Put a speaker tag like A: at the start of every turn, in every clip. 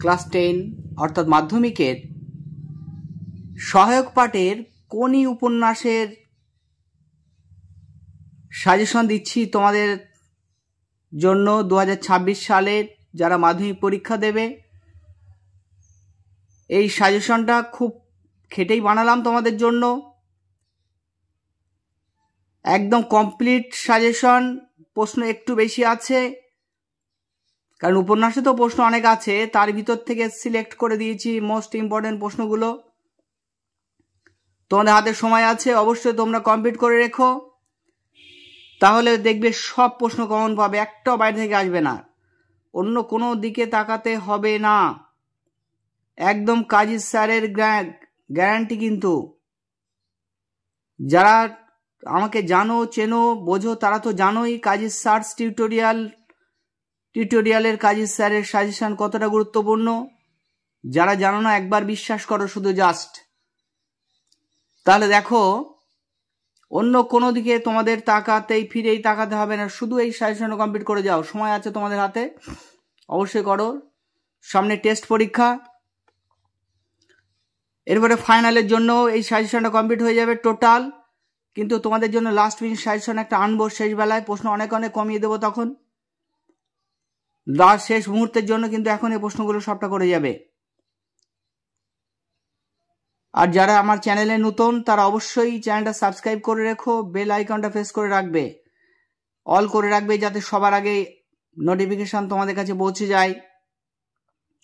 A: Class 10 অর্থাৎ মাধ্যমিকের সহায়ক পাঠের কোনি উপন্যাসের সাজেশন দিচ্ছি তোমাদের জন্য 2026 সালের যারা মাধ্যমিক পরীক্ষা দেবে। এই সাজেশনটা খুব খেটেই বানালাম তোমাদের জন্য, একদম কমপ্লিট সাজেশন। প্রশ্ন একটু বেশি আছে, কারণ উপন্যাসে তো প্রশ্ন অনেক আছে, তার ভিতর থেকে সিলেক্ট করে দিয়েছি মোস্ট ইম্পর্টেন্ট প্রশ্নগুলো। তোমাদের হাতে সময় আছে, অবশ্যই তোমরা কমপ্লিট করে রেখো, তাহলে দেখবে সব প্রশ্ন কমন পাবে, একটাও বাইরে থেকে আসবে না, অন্য কোনো দিকে তাকাতে হবে না। একদম কাজী স্যারের গ্যারান্টি। কিন্তু যারা আমাকে জানো, চেনো, বোঝো, তারা তো জানোই কাজী স্যার টিউটোরিয়ালের কাজী স্যারের সাজেশন কতটা গুরুত্বপূর্ণ। যারা জানো না, একবার বিশ্বাস করো শুধু জাস্ট, তাহলে দেখো অন্য কোনো দিকে তোমাদের ফিরেই তাকাতে হবে না, শুধু এই সাজেশন কমপ্লিট করে যাও। সময় আছে তোমাদের হাতে, অবশ্যই করো। সামনে টেস্ট পরীক্ষা, এরপরে ফাইনালের জন্য এই সাজেশনটা কমপ্লিট হয়ে যাবে টোটাল। কিন্তু তোমাদের জন্য লাস্ট মিনিট সাজেশন একটা আনবো শেষ বেলায়, প্রশ্ন অনেক অনেক কমিয়ে দেবো তখন, লাস্ট শেষ মুহূর্তের জন্য। কিন্তু এখন এই প্রশ্নগুলো সবটা করে যাবে। আর যারা আমার চ্যানেলে নতুন, তারা অবশ্যই চ্যানেলটা সাবস্ক্রাইব করে রেখো, বেল আইকনটা প্রেস করে রাখবে, অল করে রাখবে, যাতে সবার আগে নোটিফিকেশন তোমাদের কাছে পৌঁছে যায়।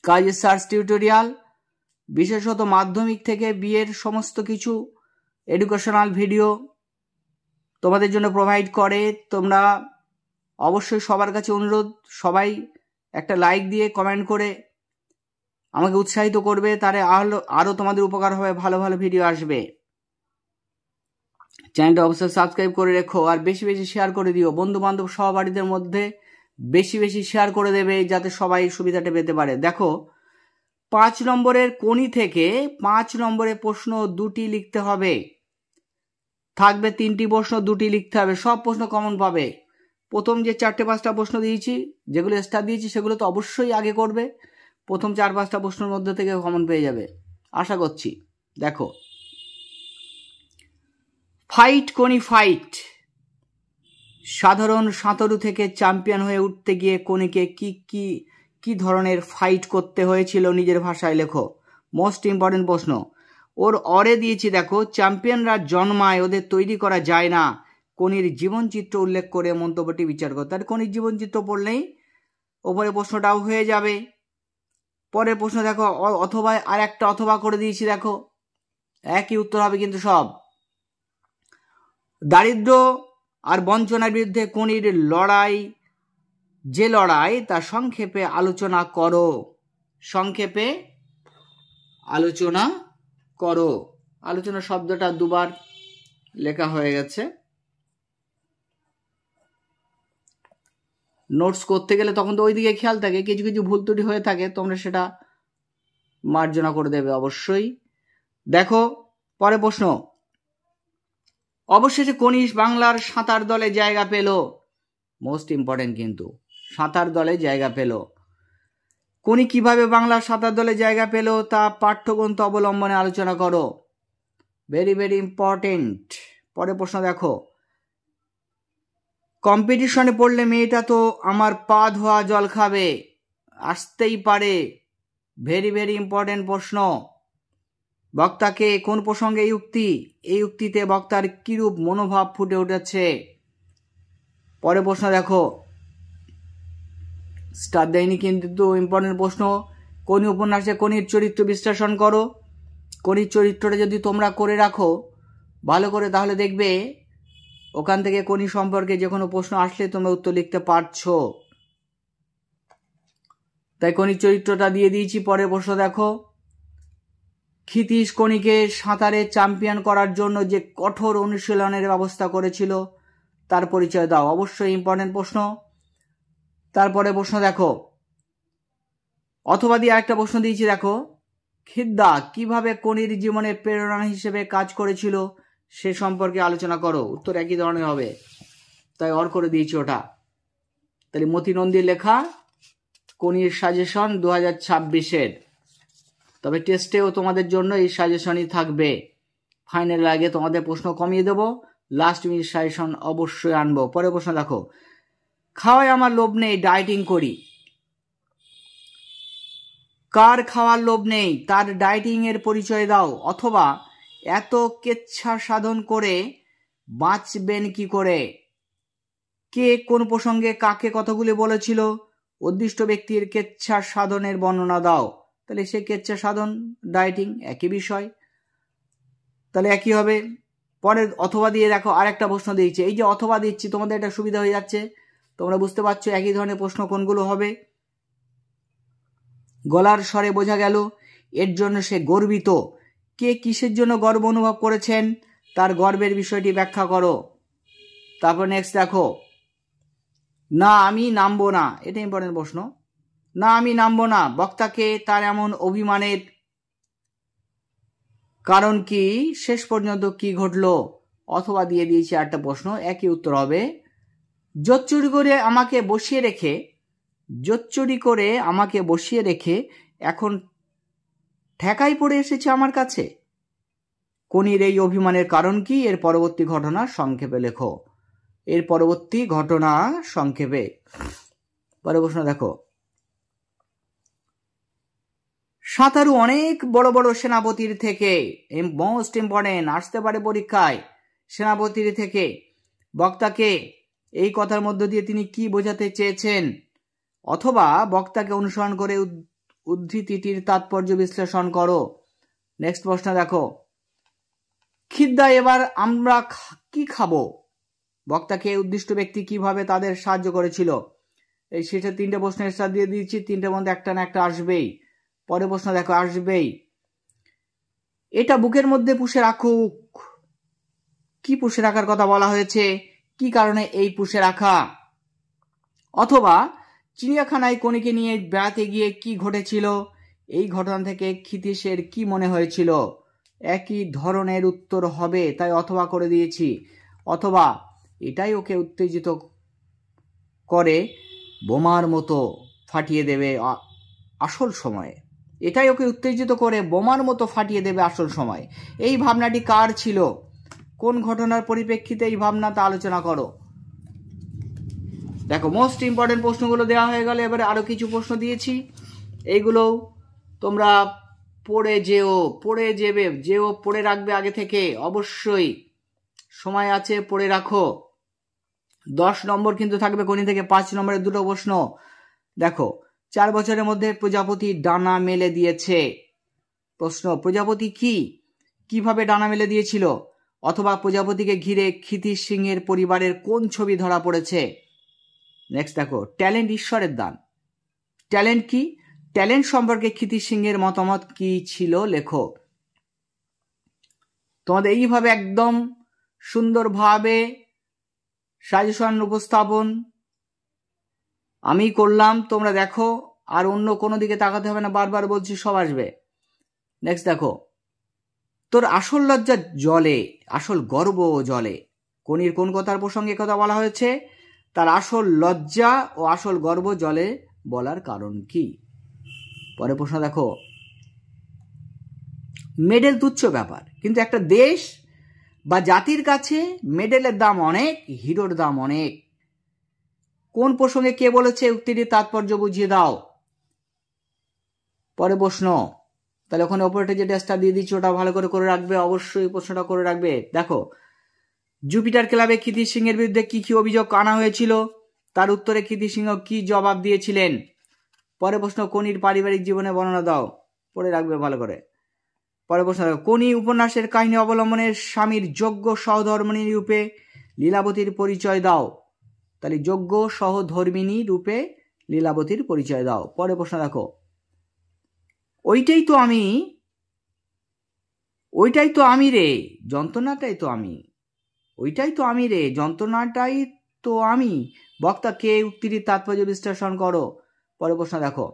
A: কাজী স্যার টিউটোরিয়াল বিশেষত মাধ্যমিক থেকে বিয়ের সমস্ত কিছু এডুকেশনাল ভিডিও তোমাদের জন্য প্রোভাইড করে। তোমরা অবশ্যই সবার কাছে অনুরোধ, সবাই একটা লাইক দিয়ে কমেন্ট করে আমাকে উৎসাহিত করবে, তারে আরও তোমাদের উপকার হবে, ভালো ভালো ভিডিও আসবে। চ্যানেলটা অবশ্যই সাবস্ক্রাইব করে রেখো, আর বেশি বেশি শেয়ার করে দিও, বন্ধু বান্ধব সহপাঠীদের মধ্যে বেশি বেশি শেয়ার করে দেবে, যাতে সবাই সুবিধাটা পেতে পারে। দেখো 5 নম্বরের কোনি থেকে 5 নম্বরের প্রশ্ন 2টি লিখতে হবে, থাকবে 3টি প্রশ্ন, 2টি লিখতে হবে, সব প্রশ্ন কমন পাবে। প্রথম যে 4-5টা প্রশ্ন দিয়েছি, যেগুলো স্টার দিয়েছি, সেগুলো তো অবশ্যই আগে করবে। প্রথম 4-5টা প্রশ্নের মধ্যে থেকে কমন পেয়ে যাবে আশা করছি। দেখো, ফাইট কোনি ফাইট। সাধারণ সাঁতারু থেকে চ্যাম্পিয়ন হয়ে উঠতে গিয়ে কোনিকে কি ধরনের ফাইট করতে হয়েছিল, নিজের ভাষায় লেখো। মোস্ট ইম্পর্টেন্ট প্রশ্ন। ওরে দিয়েছি, দেখো, চ্যাম্পিয়নরা জন্মায়, ওদের তৈরি করা যায় না। কোনির জীবনচিত্র উল্লেখ করে মন্তব্যটি বিচার করো। তাহলে কোনির জীবনচিত্র পড়লেই ওপরে প্রশ্নটাও হয়ে যাবে। পরের প্রশ্ন দেখো, অথবা আর একটা অথবা করে দিয়েছি, দেখো একই উত্তর হবে কিন্তু সব। দারিদ্র আর বঞ্চনার বিরুদ্ধে কোনির লড়াই তা সংক্ষেপে আলোচনা করো। সংক্ষেপে আলোচনা করো। আলোচনা শব্দটা দুবার লেখা হয়ে গেছে। নোটস করতে গেলে তখন তো ওইদিকে খেয়াল থাকে, কিছু কিছু ভুল ত্রুটি হয়ে থাকে, তোমরা সেটা মার্জনা করে দেবে অবশ্যই। দেখো পরে প্রশ্ন, অবশেষে কোনি বাংলার সাঁতার দলে জায়গা পেল। মোস্ট ইম্পর্টেন্ট, কিন্তু সাঁতার দলে জায়গা পেল। কোনি কিভাবে বাংলার সাঁতার দলে জায়গা পেল তা পাঠ্যগ্রন্থ অবলম্বনে আলোচনা করো। Very very important. পরে প্রশ্ন দেখো, কম্পিটিশনে পড়লে মেয়েটা তো আমার পা ধোয়া জল খাবে, আসতেই পারে। ভেরি ভেরি ইম্পর্টেন্ট প্রশ্ন। বক্তাকে কোন প্রসঙ্গে এই উক্তিতে বক্তার কিরূপ মনোভাব ফুটে উঠেছে। পরে প্রশ্ন দেখো, স্টার দেয়নি কিন্তু ইম্পর্টেন্ট প্রশ্ন। কোনি উপন্যাসে কোনির চরিত্র বিশ্লেষণ করো। কোনির চরিত্রটা যদি তোমরা করে রাখো ভালো করে, তাহলে দেখবে ওখান থেকে কোনি সম্পর্কে যে কোনো প্রশ্ন আসলে তোমরা উত্তর লিখতে পারছো। তাই কোনির চরিত্রটা দিয়ে দিয়েছি। পরের প্রশ্ন দেখো, ক্ষিতীশ কোনিকে সাঁতারে চ্যাম্পিয়ন করার জন্য যে কঠোর অনুশীলনের ব্যবস্থা করেছিল তার পরিচয় দাও। অবশ্যই ইম্পর্টেন্ট প্রশ্ন। তারপরে প্রশ্ন দেখো, অথবা দিয়ে আরেকটা প্রশ্ন দিয়েছি, দেখো, খিদ্দা কিভাবে কোনির জীবনে প্রেরণা হিসেবে কাজ করেছিল সে সম্পর্কে আলোচনা করো। উত্তর একই ধরনের হবে, তাই অর করে দিয়েছি ওটা। তাহলে মতি নন্দীর লেখা কোনির সাজেশন 2026-এর। তবে টেস্টেও তোমাদের জন্য এই সাজেশনই থাকবে। ফাইনাল আগে তোমাদের প্রশ্ন কমিয়ে দেব, লাস্ট মিনিট সাজেশন অবশ্যই আনবো। পরে প্রশ্ন দেখো, খাওয়ায় আমার লোভ নেই, ডায়েটিং করি। কার খাওয়ার লোভ নেই, তার ডায়েটিং এর পরিচয় দাও। অথবা এত কেচ্ছা সাধন করে বাঁচবেন কি করে? কে কোন প্রসঙ্গে কাকে কথাগুলি বলেছিল? উদ্দিষ্ট ব্যক্তির কেচ্ছা সাধনের বর্ণনা দাও। তাহলে সে কেচ্ছা সাধন, ডায়েটিং একই বিষয়, তাহলে একই হবে। পরে অথবা দিয়ে দেখো আরেকটা প্রশ্ন দিয়েছে। এই যে অথবা দিচ্ছি তোমাদের এটা সুবিধা হয়ে যাচ্ছে, তোমরা বুঝতে পারছো একই ধরনের প্রশ্ন কোনগুলো হবে। গলার স্বরে বোঝা গেল এর জন্য সে গর্বিত। কে কিসের জন্য গর্ব অনুভব করেছেন, তার গর্বের বিষয়টি ব্যাখ্যা করো। তারপর নেক্সট দেখো, না আমি নামবো না, এটা ইম্পর্টেন্ট প্রশ্ন। না আমি নামবো না, বক্তাকে তার এমন অভিমানের কারণ কি, শেষ পর্যন্ত কি ঘটলো? অথবা দিয়ে দিয়েছি একটা প্রশ্ন, একই উত্তর হবে। জোচ্চুরি করে আমাকে বসিয়ে রেখে এখন ঠেকাই পড়ে এসেছে আমার কাছে। কোনির এই অভিমানের কারণ কি, এর পরবর্তী ঘটনা সংক্ষেপে লেখো। এর পরবর্তী ঘটনা সংক্ষেপে। পরে প্রশ্ন দেখো, সাঁতারু অনেক বড় বড় সেনাপতির থেকে, মোস্ট ইম্পর্টেন্ট, আসতে পারে পরীক্ষায়, সেনাপতির থেকে বক্তাকে এই কথার মধ্য দিয়ে তিনি কি বোঝাতে চেয়েছেন? অথবা বক্তাকে অনুসরণ করে উদ্ধৃতিটির তাৎপর্য বিশ্লেষণ করো। নেক্সট প্রশ্ন দেখো, খিদ্দা এবার আমরা কি খাবো? বক্তাকে উদ্দিষ্ট ব্যক্তি কিভাবে তাদের সাহায্য করেছিল? এই সেটা তিনটে প্রশ্নের স্টার দিয়ে দিয়েছি, তিনটের মধ্যে একটা না একটা আসবেই। পরে প্রশ্ন দেখো, আসবেই। এটা বুকের মধ্যে পুষে রাখুক। কি পুষে রাখার কথা বলা হয়েছে, কি কারণে এই পুষে রাখা? অথবা চিড়িয়াখানায় কোনিকে নিয়ে বেড়াতে গিয়ে কি ঘটেছিল, এই ঘটনা থেকে ক্ষিতীশের কি মনে হয়েছিল? একই ধরনের উত্তর হবে, তাই অথবা করে দিয়েছি। অথবা এটাই ওকে উত্তেজিত করে বোমার মতো ফাটিয়ে দেবে আসল সময়ে। এটাই ওকে উত্তেজিত করে বোমার মতো ফাটিয়ে দেবে আসল সময়। এই ভাবনাটি কার ছিল? কোন ঘটনার পরিপ্রেক্ষিতে এই ভাবনাটা আলোচনা করো। দেখো মোস্ট ইম্পর্টেন্ট প্রশ্নগুলো দেওয়া হয়ে গেল। এবারে আরো কিছু প্রশ্ন দিয়েছি, এইগুলো তোমরা পড়ে রাখবে আগে থেকে, অবশ্যই সময় আছে, পড়ে রাখো। 10 নম্বর কিন্তু থাকবে কোনি থেকে, 5 নম্বরের দুটো প্রশ্ন। দেখো, 4 বছরের মধ্যে প্রজাপতি ডানা মেলে দিয়েছে। প্রশ্ন, প্রজাপতি কিভাবে ডানা মেলে দিয়েছিল? অথবা প্রজাপতিকে ঘিরে ক্ষিতীশ সিংহের পরিবারের কোন ছবি ধরা পড়েছে? নেক্সট দেখো, ট্যালেন্ট ঈশ্বরের দান। ট্যালেন্ট কি? ট্যালেন্ট সম্পর্কে ক্ষিতীশ সিংহের মতামত কি ছিল, লেখো। তোমাদের এইভাবে একদম সুন্দরভাবে সাজেশন উপস্থাপন আমি করলাম, তোমরা দেখো, আর অন্য কোনো দিকে তাকাতে হবে না, বারবার বলছি, সব আসবে। নেক্সট দেখো, তোর আসল লজ্জা জলে, আসল গর্ব জলে। কোনির কোন কথার প্রসঙ্গে কথা বলা হয়েছে? তার আসল লজ্জা ও আসল গর্ব জলে বলার কারণ কি? পরে প্রশ্ন দেখো, মেডেল তুচ্ছ ব্যাপার, কিন্তু একটা দেশ বা জাতির কাছে মেডেলের দাম অনেক, হিরোর দাম অনেক। কোন প্রসঙ্গে কে বলেছে, উক্তিটির তাৎপর্য বুঝিয়ে দাও। পরে প্রশ্ন, তাহলে ওখানে ওপরে যে টেস্টটা দিয়ে দিচ্ছি ওটা ভালো করে রাখবে, অবশ্যই প্রশ্নটা করে রাখবে। দেখো, জুপিটার ক্লাবে ক্ষিতীশ সিংহের বিরুদ্ধে কি অভিযোগ আনা হয়েছিল, তার উত্তরে ক্ষিতীশ সিংহ কি জবাব দিয়েছিলেন? পরে প্রশ্ন, কোনির পারিবারিক জীবনে বর্ণনা দাও, পড়ে রাখবে ভালো করে। পরে প্রশ্ন, কোনি উপন্যাসের কাহিনী অবলম্বনে স্বামীর যোগ্য সহধর্মিণী রূপে লীলাবতীর পরিচয় দাও। তাহলে যোগ্য সহধর্মিণী রূপে লীলাবতীর পরিচয় দাও। পরে প্রশ্ন দেখো, ওইটাই তো আমি রে, যন্ত্রণাটাই তো আমি। বক্তা কে, উক্তিটির তাৎপর্য বিশ্লেষণ করো। পরে প্রশ্ন দেখো,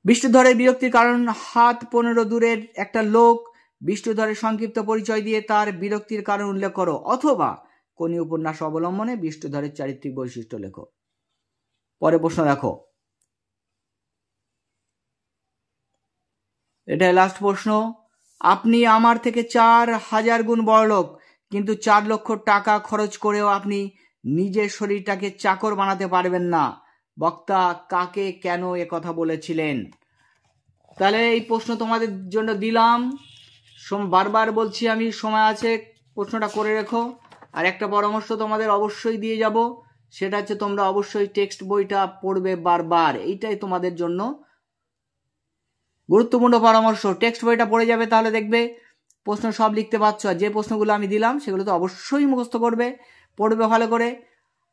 A: বিষ্ণুধরের বিরক্তির কারণ, হাত 15 দূরের একটা লোক বিষ্ণুধরের সংক্ষিপ্ত পরিচয় দিয়ে তার বিরক্তির কারণ উল্লেখ করো। অথবা কোনি উপন্যাস অবলম্বনে বিষ্ণুধরের চারিত্রিক বৈশিষ্ট্য লেখো। পরে প্রশ্ন দেখো, এটাই লাস্ট প্রশ্ন। আপনি আমার থেকে 4000 গুণ বড়লোক, কিন্তু 4 লক্ষ টাকা খরচ করেও আপনি নিজের শরীরটাকে চাকর বানাতে পারবেন না। বক্তা কাকে কেন এ কথা বলেছিলেন? তাহলে এই প্রশ্ন তোমাদের জন্য দিলাম। বারবার বলছি আমি, সময় আছে, প্রশ্নটা করে রেখো। আর একটা পরামর্শ তোমাদের অবশ্যই দিয়ে যাব, সেটা হচ্ছে তোমরা অবশ্যই টেক্সট বইটা পড়বে বারবার। এইটাই তোমাদের জন্য গুরুত্বপূর্ণ পরামর্শ। টেক্সট বইটা পড়ে যাবে, তাহলে দেখবে প্রশ্ন সব লিখতে পারছো। আর যে প্রশ্নগুলো আমি দিলাম সেগুলো তো অবশ্যই মুখস্থ করবে, পড়বে ভালো করে।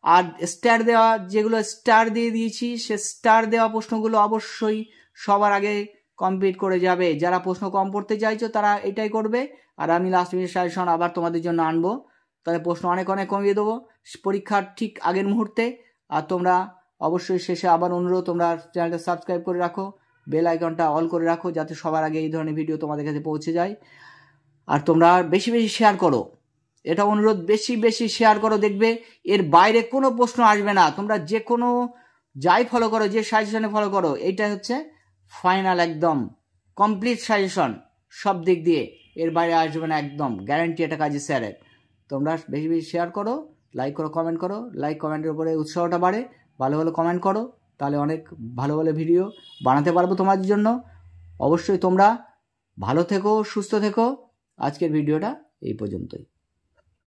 A: আর স্টার দেওয়া, যেগুলো স্টার দিয়ে দিয়েছি, সে স্টার দেওয়া প্রশ্নগুলো অবশ্যই সবার আগে কমপ্লিট করে যাবে। যারা প্রশ্ন কম পড়তে চাইছো তারা এটাই করবে। আর আমি লাস্ট মিনিট সাজেশন আবার তোমাদের জন্য আনবো, তাহলে প্রশ্ন অনেক অনেক কমিয়ে দেবো পরীক্ষার ঠিক আগের মুহূর্তে। আর তোমরা অবশ্যই শেষে আবার অনুরোধ, তোমরা চ্যানেলটা সাবস্ক্রাইব করে রাখো, বেল আইকনটা অল করে রাখো, যাতে সবার আগে এই ধরনের ভিডিও তোমাদের কাছে পৌঁছে যায়। আর তোমরা বেশি বেশি শেয়ার করো, এটা অনুরোধ, বেশি বেশি শেয়ার করো। দেখবে এর বাইরে কোনো প্রশ্ন আসবে না। তোমরা যে কোনো যাই ফলো করো, যে সাজেশনে ফলো করো, এইটা হচ্ছে ফাইনাল, একদম কমপ্লিট সাজেশন সব দিক দিয়ে। এর বাইরে আসবে না, একদম গ্যারান্টি এটা কাজে স্যারের। তোমরা বেশি বেশি শেয়ার করো, লাইক করো, কমেন্ট করো। লাইক কমেন্টের উপরে উৎসাহটা বাড়ে। ভালো ভালো কমেন্ট করো, তাহলে অনেক ভালো ভালো ভিডিও বানাতে পারবো তোমাদের জন্য। অবশ্যই তোমরা ভালো থেকো, সুস্থ থেকো। আজকের ভিডিওটা এই পর্যন্তই।